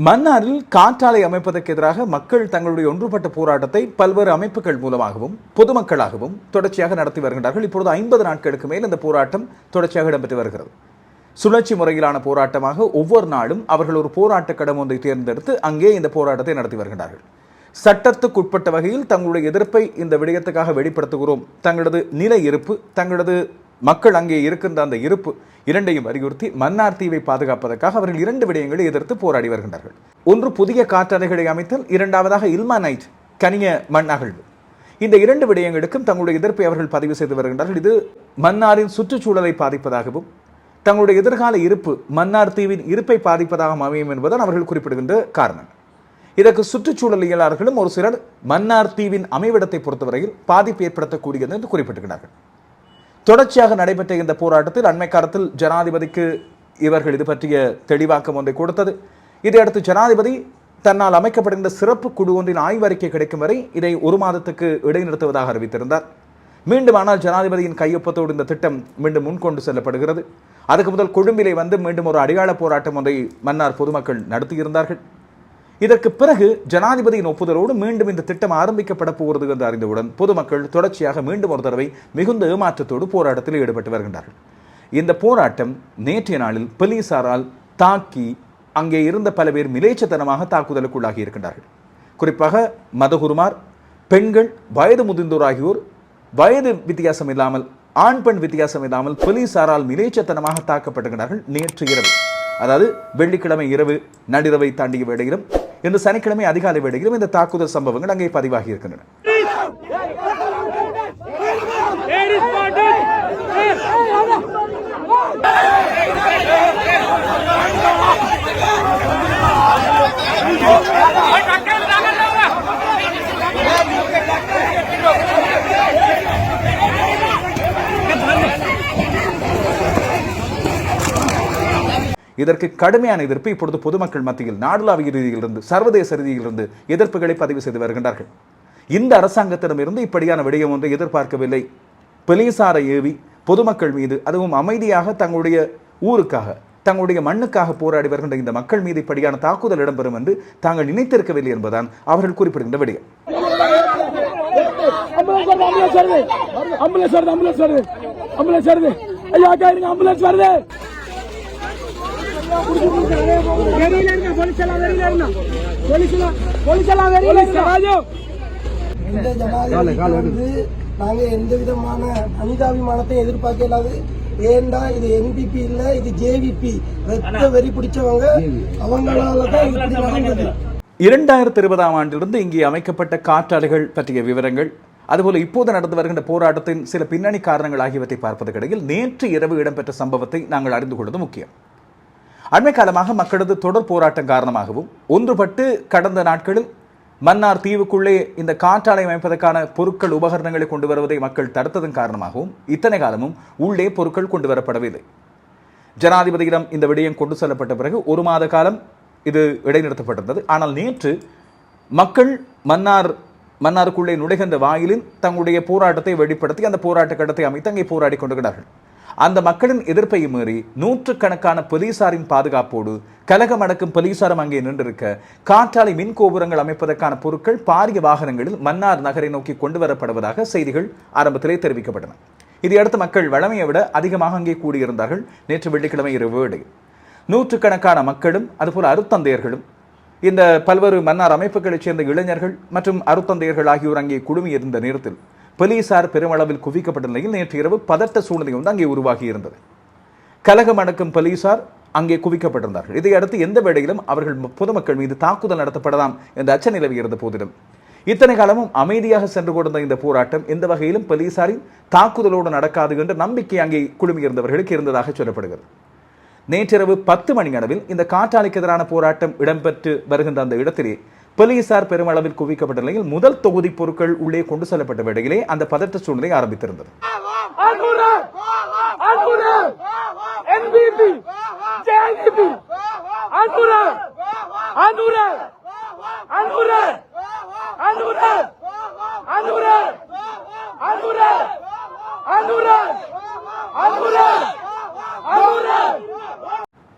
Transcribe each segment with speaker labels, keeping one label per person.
Speaker 1: மன்னாரில் காற்றாலை அமைப்பதற்கு எதிராக மக்கள் தங்களுடைய ஒன்றுபட்ட போராட்டத்தை பல்வேறு அமைப்புகள் மூலமாகவும் பொதுமக்களாகவும் தொடர்ச்சியாக நடத்தி வருகின்றார்கள். இப்பொழுது 50 நாட்களுக்கு மேல் இந்த போராட்டம் தொடர்ச்சியாக இடம்பெற்று வருகிறது. சுழற்சி முறையிலான போராட்டமாக ஒவ்வொரு நாளும் அவர்கள் ஒரு போராட்ட களம் ஒன்றை தேர்ந்தெடுத்து அங்கே இந்த போராட்டத்தை நடத்தி வருகின்றார்கள். சட்டத்துக்குட்பட்ட வகையில் தங்களுடைய எதிர்ப்பை இந்த விடயத்துக்காக வெளிப்படுத்துகிறோம், தங்களது நில இருப்பு, தங்களது மக்கள் அங்கே இருக்கின்ற அந்த இருப்பு இரண்டையும் வலியுறுத்தி மன்னார் தீவை பாதுகாப்பதற்காக அவர்கள் 2 விடயங்களை எதிர்த்து போராடி வருகின்றார்கள். ஒன்று புதிய காற்றாலைகளை அமைத்தல், இரண்டாவதாக இல்மானைட் கனிய மண் அகழ்வு. இந்த 2 விடயங்களுக்கும் தங்களுடைய எதிர்ப்பை அவர்கள் பதிவு செய்து வருகின்றார்கள். இது மன்னாரின் சுற்றுச்சூழலை பாதிப்பதாகவும் தங்களுடைய எதிர்கால இருப்பு மன்னார் தீவின் இருப்பை பாதிப்பதாகவும் அமையும் என்பதுதான் அவர்கள் குறிப்பிடுகின்ற காரணம். இதற்கு சுற்றுச்சூழலியலாளர்களும் ஒரு சிலர் மன்னார் தீவின் அமைவிடத்தை பொறுத்தவரையில் பாதிப்பு ஏற்படுத்தக்கூடியது என்று குறிப்பிட்டிருக்கிறார்கள். தொடர்ச்சியாக நடைபெற்ற இந்த போராட்டத்தில் அண்மை காலத்தில் ஜனாதிபதிக்கு இவர்கள் இது பற்றிய தெளிவாக்கம் ஒன்றை கொடுத்தது. இதையடுத்து ஜனாதிபதி தன்னால் அமைக்கப்படுகின்ற சிறப்பு குழு ஒன்றின் ஆய்வறிக்கை கிடைக்கும் வரை இதை 1 மாதத்துக்கு இடைநிறுத்துவதாக அறிவித்திருந்தார். மீண்டும் ஆனால் ஜனாதிபதியின் கையொப்பத்தோடு இந்த திட்டம் மீண்டும் முன்கொண்டு செல்லப்படுகிறது. அதுக்கு முதல் கொழும்பிலே வந்து மீண்டும் ஒரு அடையாள போராட்டம் ஒன்றை மன்னார் பொதுமக்கள் நடத்தியிருந்தார்கள். இதற்கு பிறகு ஜனாதிபதியின் ஒப்புதலோடு மீண்டும் இந்த திட்டம் ஆரம்பிக்கப்பட போகிறது என்று அறிந்தவுடன் பொதுமக்கள் தொடர்ச்சியாக மீண்டும் ஒரு தடவை மிகுந்த ஏமாற்றத்தோடு போராட்டத்தில் ஈடுபட்டு வருகின்றார்கள். இந்த போராட்டம் நேற்றைய நாளில் போலீசாரால் தாக்கி அங்கே இருந்த பல பேர் மிலேச்சத்தனமாக தாக்குதலுக்குள்ளாகி இருக்கின்றார்கள். குறிப்பாக மதகுருமார், பெண்கள், வயது முதிர்ந்தோர் ஆகியோர் வயது வித்தியாசம் இல்லாமல், ஆண் பெண் வித்தியாசம் இல்லாமல் போலீசாரால் மிலேச்சத்தனமாக தாக்கப்பட்டிருக்கிறார்கள். நேற்று இரவு, அதாவது வெள்ளிக்கிழமை இரவு நள்ளிரவை தாண்டிய வேளையிலும் இன்று சனிக்கிழமை அதிகாலை வேளையிலும் இந்த தாக்குதல் சம்பவங்கள் அங்கே பதிவாகி இருக்கின்றன. இதற்கு கடுமையான எதிர்ப்பு இப்பொழுது பொதுமக்கள் மத்தியில் நாடுலாவிய ரீதியிலிருந்து சர்வதேச ரீதியிலிருந்து எதிர்ப்புகளை பதிவு செய்து வருகின்றார்கள். இந்த அரசாங்கத்திடமிருந்து இப்படியான விடயம் ஒன்றை எதிர்பார்க்கவில்லை. போலீசாரை ஏவி பொதுமக்கள் மீது, அதுவும் அமைதியாக தங்களுடைய ஊருக்காக தங்களுடைய மண்ணுக்காக போராடி வருகின்ற இந்த மக்கள் மீது இப்படியான தாக்குதல் இடம்பெறும் என்று தாங்கள் நினைத்திருக்கவில்லை என்பதுதான் அவர்கள் குறிப்பிடுகின்ற விடயம்.
Speaker 2: இந்த ஜனாதிபதி வந்து நாங்க எந்த விதமான மனிதாபிமானத்தை எதிர்பார்க்கலாது. ஏண்டா இது NPP இல்ல, இது JVP, ரத்த வெறி பிடிச்சவங்க, அவங்களாலதான் இப்படி நடந்தது.
Speaker 1: 2020ஆம் ஆண்டிலிருந்து இங்கே அமைக்கப்பட்ட காற்றாலைகள் பற்றிய விவரங்கள், அதுபோல இப்போது நடந்து வருகின்ற போராட்டத்தின் சில பின்னணி காரணங்கள் ஆகியவற்றை பார்ப்பதற்கிடையில் நேற்று இரவு இடம்பெற்ற சம்பவத்தை நாங்கள் அறிந்து கொள்வது முக்கியம். அண்மை காலமாக மக்களது தொடர் போராட்டம் காரணமாகவும் ஒன்றுபட்டு கடந்த நாட்களில் மன்னார் தீவுக்குள்ளே இந்த காற்றாலை அமைப்பதற்கான பொருட்கள் உபகரணங்களை கொண்டு வருவதை மக்கள் தடுத்ததன் காரணமாகவும் இத்தனை காலமும் உள்ளே பொருட்கள் கொண்டு வரப்படவில்லை. ஜனாதிபதியிடம் இந்த விடயம் கொண்டு செல்லப்பட்ட பிறகு 1 மாத காலம் இது இடைநிறுத்தப்பட்டிருந்தது. ஆனால் நேற்று மக்கள் மன்னாருக்குள்ளே நுழைகின்ற வாயிலில் தங்களுடைய போராட்டத்தை வெளிப்படுத்தி அந்த போராட்ட கட்டத்தை அமைத்து அங்கே போராடி கொண்டிருக்கிறார்கள். அந்த மக்களின் எதிர்ப்பை மீறி நூற்றுக்கணக்கான போலீசாரின் பாதுகாப்போடு கலகம் அடக்கும் போலீசாரும் அங்கே நின்றிருக்க காற்றாலை மின் கோபுரங்கள் அமைப்பதற்கான பொருட்கள் பாரிய வாகனங்களில் மன்னார் நகரை நோக்கி கொண்டு வரப்படுவதாக செய்திகள் ஆரம்பத்திலே தெரிவிக்கப்பட்டன. இதையடுத்து மக்கள் வழமையை விட அதிகமாக அங்கே கூடியிருந்தார்கள். நேற்று வெள்ளிக்கிழமை இரவு வேளையில் நூற்றுக்கணக்கான மக்களும் அதுபோல அருத்தந்தையர்களும் இந்த பல்வேறு மன்னார் அமைப்புகளைச் சேர்ந்த இளைஞர்கள் மற்றும் அருத்தந்தையர்கள் ஆகியோர் அங்கே குழுமியிருந்த நேரத்தில் போலீசார் பெருமளவில் குவிக்கப்பட்ட நிலையில் நேற்று இரவு பதட்ட சூழ்நிலை ஒன்று அங்கே உருவாகி இருந்தது. கலகம் அடக்கும் போலீசார் அங்கே குவிக்கப்பட்டிருந்தார்கள். இதையடுத்து எந்த வேளையிலும் அவர்கள் பொதுமக்கள் மீது தாக்குதல் நடத்தப்படலாம் என்ற அச்ச நிலவி இருந்த போதிலும் இத்தனை காலமும் அமைதியாக சென்று கொண்ட இந்த போராட்டம் எந்த வகையிலும் போலீசாரின் தாக்குதலோடு நடக்காது என்ற நம்பிக்கை அங்கே குழுமியிருந்தவர்களுக்கு இருந்ததாக சொல்லப்படுகிறது. நேற்றிரவு 10 மணி அளவில் இந்த காற்றாலைக்கு எதிரான போராட்டம் இடம்பெற்று வருகின்ற அந்த இடத்திலே போலீசார் பெருமளவில் குவிக்கப்பட்ட நிலையில் முதல் தொகுதி பொருட்கள் உள்ளே கொண்டு செல்லப்பட்ட வேளையிலே அந்த பதற்ற சூழ்நிலை ஆரம்பித்திருந்தது.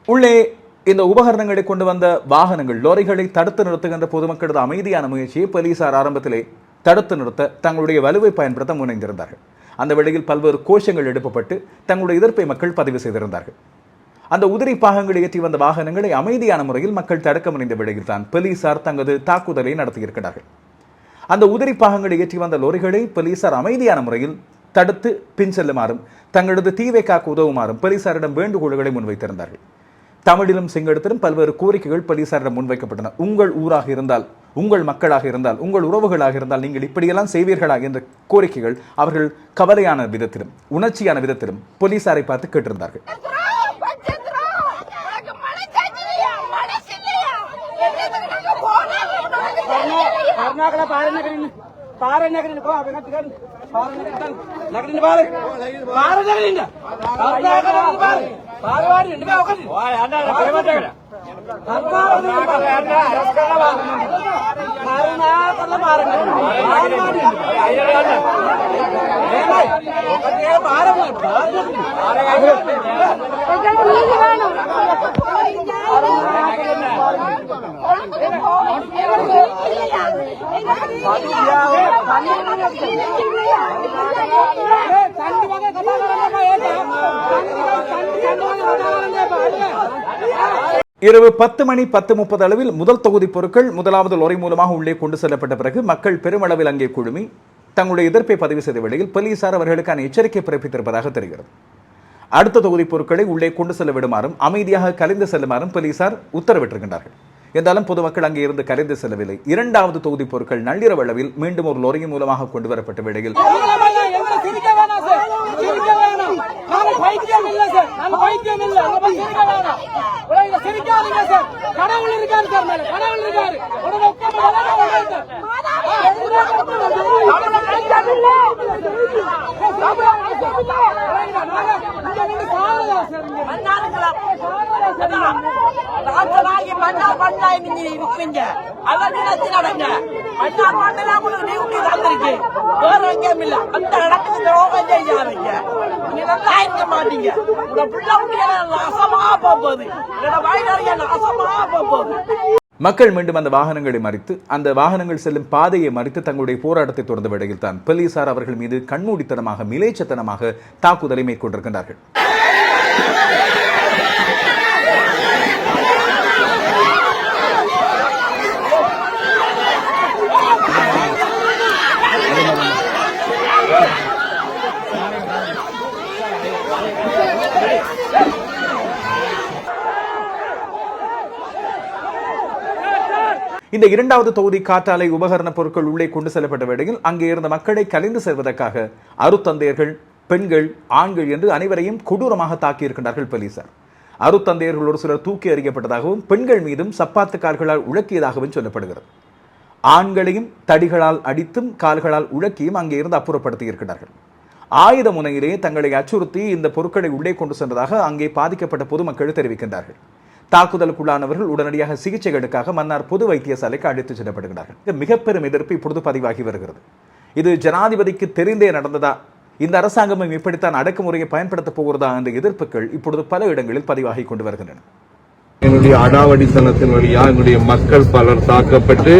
Speaker 1: உள்ளே இந்த உபகரணங்களை கொண்டு வந்த வாகனங்கள் லோரிகளை தடுத்து நிறுத்துகின்ற பொதுமக்களது அமைதியான முயற்சியை போலீசார் ஆரம்பத்திலே தடுத்து நிறுத்த தங்களுடைய வலுவை பயன்படுத்த முனைந்திருந்தார்கள். அந்த வேளையில் பல்வேறு கோஷங்கள் எழுப்பப்பட்டு தங்களுடைய எதிர்ப்பை மக்கள் பதிவு செய்திருந்தார்கள். அந்த உதிரி பாகங்களை ஏற்றி வந்த வாகனங்களை அமைதியான முறையில் மக்கள் தடுக்க முனைந்த வேளையில் தான் போலீசார் தங்களது தாக்குதலை நடத்தியிருக்கிறார்கள். அந்த உதிரி பாகங்களை ஏற்றி வந்த லோரிகளை போலீசார் அமைதியான முறையில் தடுத்து பின் செல்லுமாறும் தங்களது தீவை காக்க உதவுமாறும் போலீசாரிடம் வேண்டுகோள்களை முன்வைத்திருந்தார்கள். தமிழிலும் சிங்களத்திலும் பல்வேறு கோரிக்கைகள் போலீசாரிடம் முன்வைக்கப்பட்டன. உங்கள் ஊராக இருந்தால், உங்கள் மக்களாக இருந்தால், உங்கள் உறவுகளாக இருந்தால் நீங்கள் இப்படியெல்லாம் செய்வீர்களா என்ற கோரிக்கைகள் அவர்கள் கவலையான விதத்திலும் உணர்ச்சியான விதத்திலும் போலீசாரை பார்த்து கேட்டிருந்தார்கள். இரவு 10 மணி 10:30 அளவில் முதல் தொகுதி பொருட்கள் முதலாவது லோரி மூலமாக உள்ளே கொண்டு செல்லப்பட்ட பிறகு மக்கள் பெருமளவில் அங்கே குழுமி தங்களுடைய எதிர்ப்பை பதிவு செய்த வேளையில் போலீசார் அவர்களுக்கான எச்சரிக்கை பிறப்பித்திருப்பதாக தெரிகிறது. அடுத்த தொகுதி பொருட்களை உள்ளே கொண்டு செல்ல விடுமாறும் அமைதியாக கலைந்து செல்லுமாறும் போலீசார் உத்தரவிட்டிருக்கின்றார்கள். என்றாலும் பொதுமக்கள் அங்கே இருந்து கரைந்து செல்லவில்லை. இரண்டாவது தொகுதி பொருட்கள் நள்ளிரவு அளவில் மீண்டும் ஒரு லோரியின் மூலமாக கொண்டு வரப்பட்ட வேளையில் மக்கள் மீண்டும் அந்த வாகனங்களை மறித்து அந்த வாகனங்கள் செல்லும் பாதையை மறித்து தங்களுடைய போராட்டத்தை தொடர்ந்த வேளையில் தான் போலீசார் அவர்கள் மீது கண்மூடித்தனமாக மிலேச்சத்தனமாக தாக்குதலை மேற்கொண்டிருக்கின்றார்கள். இந்த இரண்டாவது தொகுதி காற்றாலை உபகரண பொருட்கள் உள்ளே கொண்டு செல்லப்பட்ட வேளையில் அங்கே இருந்த மக்களை கலைந்து செல்வதற்காக அருத்தந்தையர்கள், பெண்கள், ஆண்கள் என்று அனைவரையும் கொடூரமாக தாக்கியிருக்கின்றார்கள் போலீசார். அருத்தந்தையர்கள் ஒரு சிலர் தூக்கி எறியப்பட்டதாகவும் பெண்கள் மீதும் சப்பாத்து கால்களால் உழக்கியதாகவும் சொல்லப்படுகிறது. ஆண்களையும் தடிகளால் அடித்தும் கால்களால் உழக்கியும் அங்கே இருந்து அப்புறப்படுத்தி இருக்கிறார்கள். ஆயுத முனையிலே தங்களை அச்சுறுத்தி இந்த பொருட்களை உள்ளே கொண்டு சென்றதாக அங்கே பாதிக்கப்பட்ட பொதுமக்கள் தெரிவிக்கின்றார்கள். தாக்குதலுக்குள்ளானவர்கள் உடனடியாக சிகிச்சைகளுக்காக மன்னார் பொது வைத்தியசாலைக்கு அழைத்துச் செல்லப்படுகிறார்கள். மிக பெரும் எதிர்ப்பு இப்பொழுது பதிவாகி வருகிறது. இது ஜனாதிபதிக்கு தெரிந்தே நடந்ததா, இந்த அரசாங்கமும் இப்படித்தான் அடக்குமுறையை பயன்படுத்தப் போகிறதா என்ற எதிர்ப்புகள் இப்பொழுது பல இடங்களில் பதிவாகி கொண்டு வருகின்றன.
Speaker 3: என்னுடைய அடாவடித்தனத்தின் வழியாக என்னுடைய மக்கள் பலர் தாக்கப்பட்டு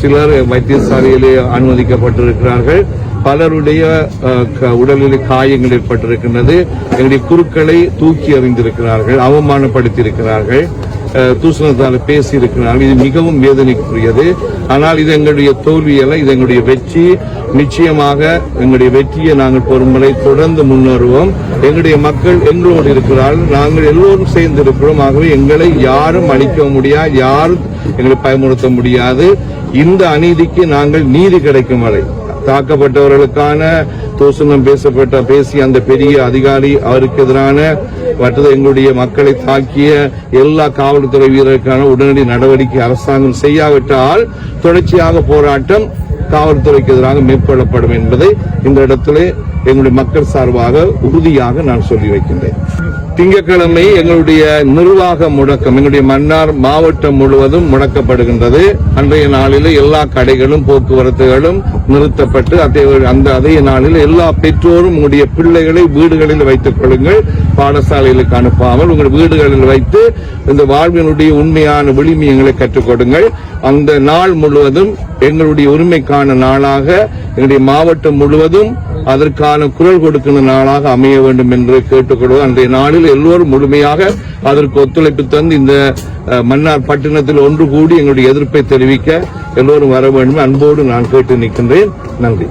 Speaker 3: சிலர் வைத்தியசாலையிலே அனுமதிக்கப்பட்டிருக்கிறார்கள். பலருடைய உடலில் காயங்கள் ஏற்பட்டிருக்கின்றது. என்னுடைய குருக்களை தூக்கி எறிந்திருக்கிறார்கள், அவமானப்படுத்தியிருக்கிறார்கள். தூசணத்தால் பேசி இருக்கிறார்கள். இது மிகவும் வேதனைக்குரியது. ஆனால் இது எங்களுடைய தோல்வி அல்ல, இது எங்களுடைய வெற்றி. நிச்சயமாக எங்களுடைய வெற்றியை நாங்கள் பொறுமுறை தொடர்ந்து முன்னேறுவோம். எங்களுடைய மக்கள் எங்களோடு இருக்கிறார்கள், நாங்கள் எல்லோரும் சேர்ந்து இருக்கிறோம். ஆகவே எங்களை யாரும் அழிக்க முடியாது, யாரும் எங்களை பயமுறுத்த முடியாது. இந்த அநீதிக்கு நாங்கள் நீதி கிடைக்கும் வரை தாக்கப்பட்டவர்களுக்கான தூசணம் பேசிய அந்த பெரிய அதிகாரி, அவருக்கு எதிரான மற்றது எங்களுடைய மக்களை தாக்கிய எல்லா காவல்துறை வீரருக்கான உடனடி நடவடிக்கை அரசாங்கம் செய்யாவிட்டால் தொடர்ச்சியாக போராட்டம் காவல்துறைக்கு எதிராக மேற்கொள்ளப்படும் என்பதை இந்த இடத்திலே எங்களுடைய மக்கள் சார்பாக உறுதியாக நான் சொல்லி வைக்கின்றேன். திங்கட்கிழமை எங்களுடைய நிர்வாக முடக்கம் எங்களுடைய மன்னார் மாவட்டம் முழுவதும் முடக்கப்படுகின்றது. அன்றைய நாளில் எல்லா கடைகளும் போக்குவரத்துகளும் நிறுத்தப்பட்டு அதே நாளில் எல்லா பெற்றோரும் உங்களுடைய பிள்ளைகளை வீடுகளில் வைத்துக் கொள்ளுங்கள், பாடசாலைகளுக்கு அனுப்பாமல் உங்கள் வீடுகளில் வைத்து இந்த வாழ்வினுடைய உண்மையான விளிமியங்களை கற்றுக் கொடுங்கள். அந்த நாள் முழுவதும் எங்களுடைய உரிமைக்கான நாளாக எங்களுடைய மாவட்டம் முழுவதும் அதற்கான குரல் கொடுக்கின்ற நாளாக அமைய வேண்டும் என்று கேட்டுக்கொள்வோம். அன்றைய நாளில் எல்லோரும் முழுமையாக அதற்கு ஒத்துழைப்பு தந்து இந்த மன்னார் பட்டினத்தில் ஒன்று கூடி எங்களுடைய எதிர்ப்பை தெரிவிக்க எல்லோரும் வர வேண்டும் அன்போடு நான் கேட்டு நிற்கின்றேன். நன்றி.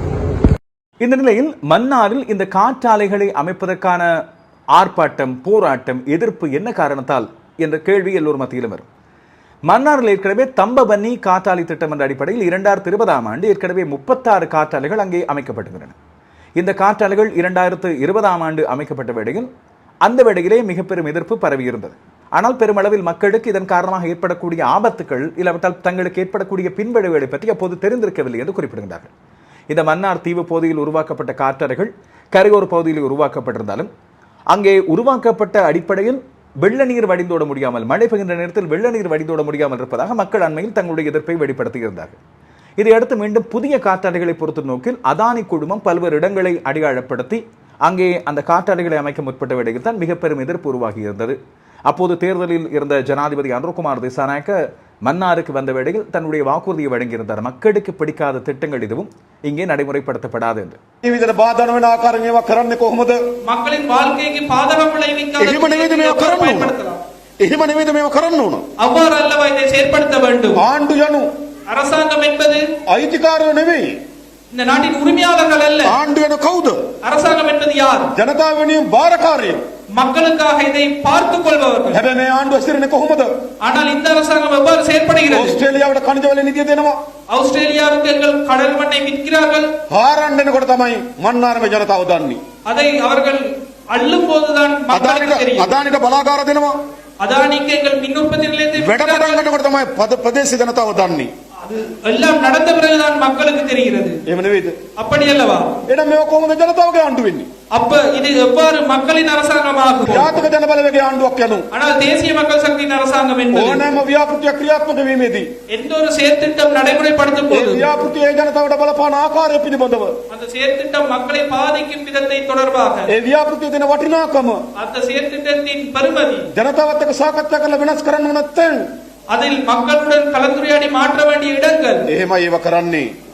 Speaker 1: இந்த நிலையில் மன்னாரில் இந்த காற்றாலைகளை அமைப்பதற்கான ஆர்ப்பாட்டம், போராட்டம், எதிர்ப்பு என்ன காரணத்தால் என்ற கேள்வி எல்லோரும் மத்தியிலும் வரும். மன்னாரில் ஏற்கனவே தம்பபன்னி காற்றாலை திட்டம் என்ற அடிப்படையில் 2020ஆம் ஆண்டு ஏற்கனவே 36 காற்றாலைகள் அங்கே அமைக்கப்பட்டுள்ளன. இந்த காற்றாலைகள் 2020ஆம் ஆண்டு அமைக்கப்பட்ட வேளையில் அந்த வேளையிலே மிக பெரும் எதிர்ப்பு பரவியிருந்தது. ஆனால் பெருமளவில் மக்களுக்கு இதன் காரணமாக ஏற்படக்கூடிய ஆபத்துகள் இல்லாவிட்டால் தங்களுக்கு ஏற்படக்கூடிய பின்விளைவுகளை பற்றி அப்போது தெரிந்திருக்கவில்லை என்று குறிப்பிடுகிறார்கள். இந்த மன்னார் தீவு பகுதியில் உருவாக்கப்பட்ட காற்றாலைகள் கரையோர பகுதியில் உருவாக்கப்பட்டிருந்தாலும் அங்கே உருவாக்கப்பட்ட அடிப்படையில் வெள்ள நீர் வடிந்தோட முடியாமல், மழை பெய்கின்ற நேரத்தில் வெள்ள நீர் வடிந்தோட முடியாமல் இருப்பதாக மக்கள் அண்மையில் தங்களுடைய எதிர்ப்பை வெளிப்படுத்தியிருந்தார்கள். இதையடுத்து மீண்டும் புதிய காற்றாலைகளை பொறுத்த நோக்கில் அதானி குழுமம் பல்வேறு இடங்களை அடையாளப்படுத்தி அங்கே அந்த காற்றாலைகளை அமைக்க முற்பட்ட வேளையில் தான் மிக பெரும் எதிர்ப்பு உருவாகியிருந்தது. அப்போது தேர்தலில் இருந்த ஜனாதிபதி அனுர்குமார் திசாநாயக்க மன்னாருக்கு வந்த வேளையில் தன்னுடைய வாக்குறுதியை வழங்கியிருந்தார். மக்களுக்கு பிடிக்காத திட்டங்கள் எதுவும் இங்கே நடைமுறைப்படுத்தப்படாது என்று.
Speaker 4: மக்களின் வாழ்க்கைக்கு பாதகம் விளைவிக்காத அவ்வாறு அல்லவா இதை செயற்படுத்த வேண்டும். அரசாங்கம் என்பது இந்த நாட்டின் உரிமையாளர்கள் அல்ல. அரசாங்கம் என்பது யார்? மக்களுக்காக இதை பார்த்துக் கொள்பவர்கள். ஆனால் இந்த அரசாங்கம் எவ்வாறு செயற்படுகிறது? ஆஸ்திரேலியாவுக்கு எங்கள் கடல் மண்ணை விற்கிறார்கள். அதை அவர்கள் அள்ளும் போதுதான் மக்களுக்கு தெரியும். அதானிக்கு எங்கள் மின் உற்பத்தி நிலையத்தை எல்லாம் நடந்த பிறகுதான் மக்களுக்கு தெரிகிறது. அப்படி அல்லவா? அப்ப இது எவ்வாறு மக்களின் அரசாங்கமாகும்? ஆனால் தேசிய மக்கள் சக்தியின் அரசாங்கம் என்பது எந்த ஒரு செயற்திட்டம் நடைமுறைப்படுத்தும் போது அந்த செயற்திட்டம் மக்களை பாதிக்கும் விதத்தை தொடர்பாக அந்த செயற்திட்டத்தின் பெறுமதி அதில் மக்களுடன் கலந்துரையாடி மாற்ற வேண்டிய இடங்கள்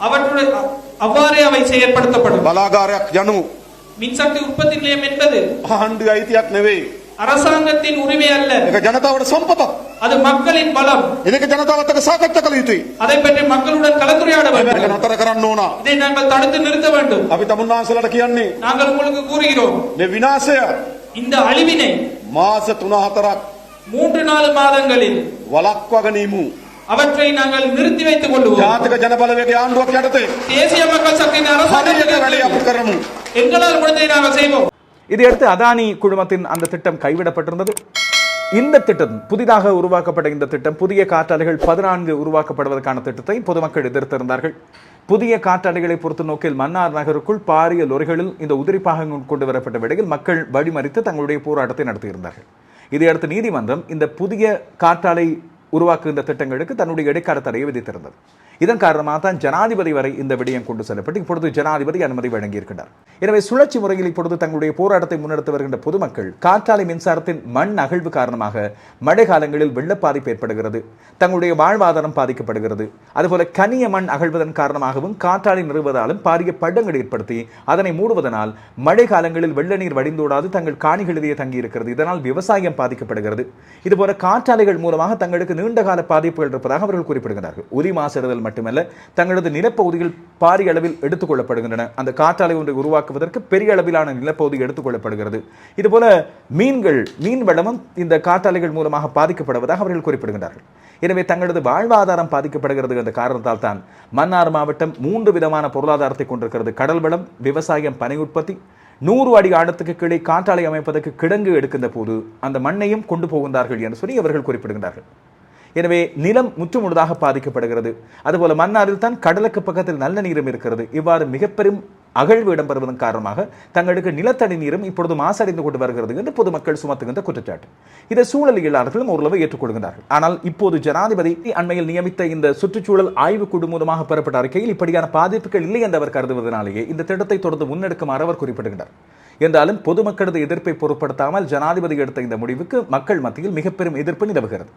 Speaker 4: அவற்றுடன் அவ்வாறே அவை செயற்படுத்தப்படும். மின்சக்தி உற்பத்தி நிலையம் என்பது அரசாங்கத்தின் உரிமை அல்ல, அது மக்களின் பலம். அதை பற்றி மக்களுடன் கலந்துரையாட வேண்டும். இதை நாங்கள் தடுத்து நிறுத்த வேண்டும். நாங்கள் உங்களுக்கு கூறுகிறோம், இந்த அழிவினை 3-4 மாதங்களில் அவற்றை நாங்கள் நிறுத்தி வைத்துக் கொள்வோம். தேசிய மக்கள் சக்தியின் அரசாங்கம் எங்களால் முடிந்ததை நாங்கள் செய்வோம்.
Speaker 1: இதையடுத்து அதானி குழுமத்தின் அந்த திட்டம் கைவிடப்பட்டிருந்தது. இந்த திட்டம் புதிதாக உருவாக்கப்பட்ட இந்த திட்டம் புதிய காற்றாலைகள் 14 உருவாக்கப்படுவதற்கான திட்டத்தை பொதுமக்கள் எதிர்த்திருந்தார்கள். புதிய காற்றாலைகளை பொறுத்த நோக்கில் மன்னார் நகருக்குள் பாரிய லொரிகளில் இந்த உதிரி பாகங்கள் கொண்டு வரப்பட்ட வேளையில் மக்கள் வழிமறித்து தங்களுடைய போராட்டத்தை நடத்தியிருந்தார்கள். இதையடுத்து நீதிமன்றம் இந்த புதிய காற்றாலை உருவாக்குகின்ற திட்டங்களுக்கு தன்னுடைய இடைக்கால தடையை விதித்திருந்தது. இதன் காரணமாக தான் ஜனாதிபதி வரை இந்த விடயம் கொண்டு செல்லப்பட்டு இப்பொழுது ஜனாதிபதி அனுமதி வழங்கியிருக்கிறார். எனவே சுழற்சி முறையில் இப்பொழுது தங்களுடைய போராட்டத்தை முன்னெடுத்து வருகின்ற பொதுமக்கள் காற்றாலை மின்சாரத்தின் மண் அகழ்வு காரணமாக மழை காலங்களில் வெள்ள பாதிப்பு ஏற்படுகிறது, தங்களுடைய வாழ்வாதாரம் பாதிக்கப்படுகிறது. அதுபோல கனிய மண் அகழ்வதன் காரணமாகவும் காற்றாலை நிறுவுவதாலும் பாரிய பள்ளங்கள் ஏற்படுத்தி அதனை மூடுவதனால் மழை காலங்களில் வெள்ள நீர் வடிந்தோடாது தங்கள் காணிகளிலேயே தங்கியிருக்கிறது. இதனால் விவசாயம் பாதிக்கப்படுகிறது. இதுபோல காற்றாலைகள் மூலமாக தங்களுக்கு நீண்டகால பாதிப்புகள் இருப்பதாக அவர்கள் குறிப்பிடுகிறார்கள். ஒலி மாசடைதல் மட்டுமல்ல, தங்களது நிலப்பகுதிகள் பாரிய அளவில் எடுத்துக் கொள்ளப்படுகின்றன. அந்த காற்றாலை ஒன்றை உருவாக்குவதற்கு பெரிய அளவிலான நிலப்பகுதி எடுத்துக் கொள்ளப்படுகிறது. இதுபோல மீன் வளமும் இந்த காற்றாலைகள் மூலமாக பாதிக்கப்படுவதாக அவர்கள் குறிப்பிடுகிறார்கள். எனவே தங்களது வாழ்வாதாரம் பாதிக்கப்படுகிறது என்ற காரணத்தால் தான் மன்னார் மாவட்டம் 3 விதமான பொருளாதாரத்தை கொண்டிருக்கிறது. கடல் வளம், விவசாயம், பனை உற்பத்தி. 100 அடி ஆழத்துக்கு கீழே காற்றாலை அமைப்பதற்கு கிடங்கு எடுக்கின்ற போது அந்த மண்ணையும் கொண்டு போகின்றார்கள் என்று சொல்லி அவர்கள் குறிப்பிடுகிறார்கள். எனவே நிலம் முற்றுமுழுதாக பாதிக்கப்படுகிறது. அதுபோல மன்னாரில் தான் கடலுக்கு பக்கத்தில் நல்ல நீரும் இருக்கிறது. இவ்வாறு மிக பெரும் அகழ்வு இடம்பெறுவதன் காரணமாக தங்களுக்கு நிலத்தடி நீரும் இப்பொழுது மாசடைந்து கொண்டு வருகிறது என்று பொதுமக்கள் சுமத்துகின்ற குற்றச்சாட்டு. இதை சூழலியலாளர்களும் ஓரளவு ஏற்றுக்கொள்கிறார்கள். ஆனால் இப்போது ஜனாதிபதி அண்மையில் நியமித்த இந்த சுற்றுச்சூழல் ஆய்வுக்குழு மூலமாக பெறப்பட்ட அறிக்கையில் இப்படியான பாதிப்புகள் இல்லை என்று அவர் கருதுவதனாலேயே இந்த திட்டத்தை தொடர்ந்து முன்னெடுக்குமாறு அவர் குறிப்பிடுகிறார். என்றாலும் பொதுமக்களது எதிர்ப்பை பொருட்படுத்தாமல் ஜனாதிபதி எடுத்த இந்த முடிவுக்கு மக்கள் மத்தியில் மிக பெரும் எதிர்ப்பு நிலவுகிறது.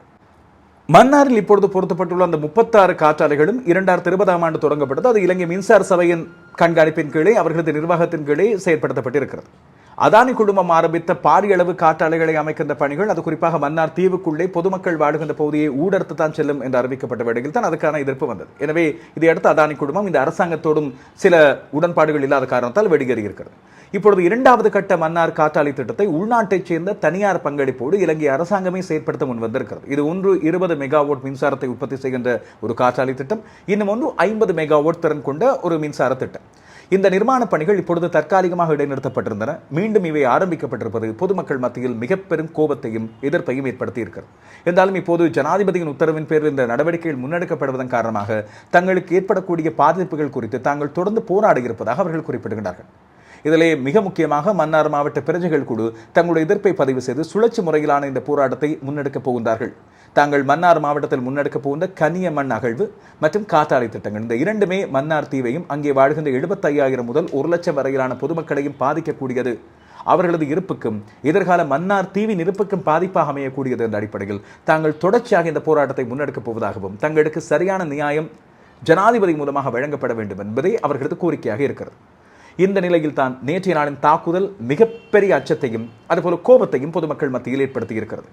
Speaker 1: மன்னாரில் இப்பொழுது பொருத்தப்பட்டுள்ள அந்த 36 காற்றாலைகளும் 2020ஆம் ஆண்டு தொடங்கப்பட்டது. அது இலங்கை மின்சார சபையின் கண்காணிப்பின் கீழே அவர்களது நிர்வாகத்தின் கீழே செயற்படுத்தப்பட்டிருக்கிறது. அதானி குழுமம் ஆரம்பித்த பாரிய அளவு காற்றாலைகளை அமைக்கின்ற பணிகள் அது குறிப்பாக மன்னார் தீவுக்குள்ளே பொதுமக்கள் வாழுகின்ற பகுதியை ஊடறுத்து தான் செல்லும் என்று அறிவிக்கப்பட்ட வேளையில் தான் அதுக்கான எதிர்ப்பு வந்தது. எனவே இதையடுத்து அதானி குழுமம் இந்த அரசாங்கத்தோடும் சில உடன்பாடுகள் இல்லாத காரணத்தால் வெளியேறியிருக்கிறது. இப்பொழுது 2வது கட்ட மன்னார் காற்றாலை திட்டத்தை உள்நாட்டைச் சேர்ந்த தனியார் பங்களிப்போடு இலங்கை அரசாங்கமே செயற்படுத்த முன் வந்திருக்கிறது. இது ஒன்று 20 மெகாவாட் மின்சாரத்தை உற்பத்தி செய்கின்ற ஒரு காற்றாலை திட்டம், இன்னும் ஒன்று 50 மெகாவாட் திறன் கொண்ட ஒரு மின்சார திட்டம். இந்த நிர்மாண பணிகள் இப்பொழுது தற்காலிகமாக இடைநிறுத்தப்பட்டிருந்தன. மீண்டும் இவை ஆரம்பிக்கப்பட்டிருப்பது பொதுமக்கள் மத்தியில் மிக பெரும் கோபத்தையும் எதிர்ப்பையும் ஏற்படுத்தி இருக்கிறது. என்றாலும் இப்போது ஜனாதிபதியின் உத்தரவின் பேரில் இந்த நடவடிக்கைகள் முன்னெடுக்கப்படுவதன் காரணமாக தங்களுக்கு ஏற்படக்கூடிய பாதிப்புகள் குறித்து தாங்கள் தொடர்ந்து போராடி இருப்பதாக அவர்கள் குறிப்பிடுகிறார்கள். இதிலே மிக முக்கியமாக மன்னார் மாவட்ட பிரஜைகள் குழு தங்களுடைய எதிர்ப்பை பதிவு செய்து சுழற்சி முறையிலான இந்த போராட்டத்தை முன்னெடுக்கப் போகின்றார்கள். தாங்கள் மன்னார் மாவட்டத்தில் முன்னெடுக்கப் போகின்ற கனிய மண் அகழ்வு மற்றும் காற்றாலை திட்டங்கள் இந்த இரண்டுமே மன்னார் தீவையும் அங்கே வாழ்கின்ற 75,000 முதல் 1 லட்சம் வரையிலான பொதுமக்களையும் பாதிக்கக்கூடியது. அவர்களது இருப்புக்கும் எதிர்கால மன்னார் தீவின் இருப்புக்கும் பாதிப்பாக அமையக்கூடியது என்ற அடிப்படையில் தாங்கள் தொடர்ச்சியாக இந்த போராட்டத்தை முன்னெடுக்கப் போவதாகவும் தங்களுக்கு சரியான நியாயம் ஜனாதிபதி மூலமாக வழங்கப்பட வேண்டும் என்பதே அவர்களது கோரிக்கையாக இருக்கிறது. இந்த நிலையில் தான் நேற்றைய நாளின் தாக்குதல் மிகப்பெரிய அச்சத்தையும் அதுபோல கோபத்தையும் பொதுமக்கள் மத்தியில் ஏற்படுத்தி இருக்கிறது.